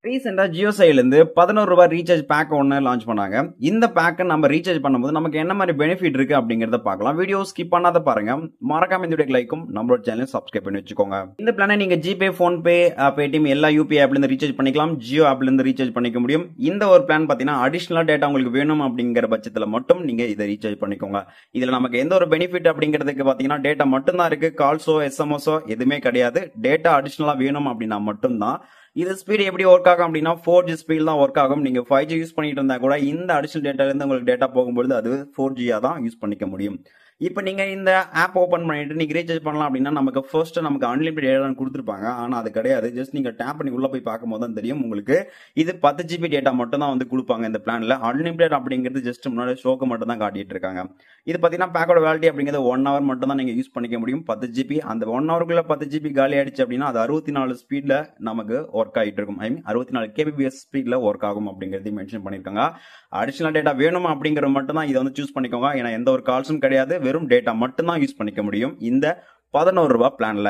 ரீசெண்டா ஜியோ சைடுல இருந்து ₹11 ரீசார்ஜ் பேக் ஒன்னு லான்ச் பண்ணாங்க. இந்த பேக்கை நம்ம ரீசார்ஜ் பண்ணும்போது நமக்கு என்ன மாதிரி பெனிஃபிட் இருக்கு அப்படிங்கறத பார்க்கலாம். வீடியோ ஸ்கிப் பண்ணாத பாருங்க. மறக்காம இந்த வீடியோக்கு லைக்கும் நம்மளோட சேனலை சப்ஸ்கிரைப் பண்ணி வச்சுக்கோங்க. இந்த பிளானை நீங்க ஜிபே, போன்பே, பேடிஎம் எல்லா யூபிஐ ஆப்ல இருந்து ரீசார்ஜ் பண்ணிக்கலாம். ஜியோ ஆப்ல இருந்து ரீசார்ஜ் பண்ணிக்க முடியும். இந்த ஒரு பிளான் பாத்தீங்கன்னா அடிஷனலா டேட்டா உங்களுக்கு வேணும் அப்படிங்கிற பட்சத்துல மட்டும் நீங்க இதை ரீசார்ஜ் பண்ணிக்கோங்க. இதுல நமக்கு எந்த ஒரு பெனிஃபிட் அப்படிங்கிறதுக்கு பாத்தீங்கன்னா டேட்டா மட்டும் தான் இருக்கு. கால்ஸோ எஸ்எம்எஸோ எதுவுமே கிடையாது. டேட்டா அடிஷனலா வேணும் அப்படின்னா மட்டும்தான். இது ஸ்பீட் எப்படி ஒர்க் ஆகும் அப்படின்னா 4G ஸ்பீட் தான் ஒர்க் ஆகும். நீங்க 5G யூஸ் பண்ணிட்டு இருந்தா கூட இந்த அடிஷனல் டேட்டால இருந்து உங்களுக்கு டேட்டா போகும்போது அது 4G தான் யூஸ் பண்ணிக்க முடியும். இப்போ நீங்க இந்த ஆப் ஓபன் பண்ணிட்டு நீங்க ரீசார்ஜ் பண்ணலாம் அப்படின்னா நமக்கு ஃபர்ஸ்ட் நமக்கு அன்லிமிட்டட் டேட்டா கொடுத்துருப்பாங்க. ஆனா அது கிடையாது. ஜஸ்ட் நீங்க டேப் பண்ணி உள்ள போய் பார்க்கும்போது தான் தெரியும் உங்களுக்கு இது 10 GB டேட்டா மட்டும் தான் வந்து கொடுப்பாங்க இந்த பிளான்ல. அன்லிமிட்டட் அப்படிங்கிறது ஜஸ்ட் முன்னாடி ஷோக்கு மட்டும் தான் காட்டிட்டு இருக்காங்க. இது பாத்தீங்கன்னா பேக்கோட வேலிட்டி அப்படிங்கிறது 1 hour மட்டும் தான் நீங்க யூஸ் பண்ணிக்க முடியும். 10 GB அந்த 1 hourக்குள்ள 10 GB காலி ஆயிடுச்சு அப்படின்னா அது 64 ஸ்பீட்ல நமக்கு ஒர்க் ஆகிட்டு இருக்கும். ஐ மீன் 64 kbps ஸ்பீட்ல ஒர்க் ஆகும் அப்படிங்கறதையும் மென்ஷன் பண்ணிருக்காங்க. அடிஷனல் டேட்டா வேணும் அப்படிங்கறது மட்டும் தான் இதை வந்து சூஸ் பண்ணிக்கோங்க. ஏன்னா எந்த ஒரு கால்ஸும் கிடையாது. வெறும் டேட்டா மட்டும் தான் யூஸ் பண்ணிக்க முடியும் இந்த ₹11 பிளான்ல.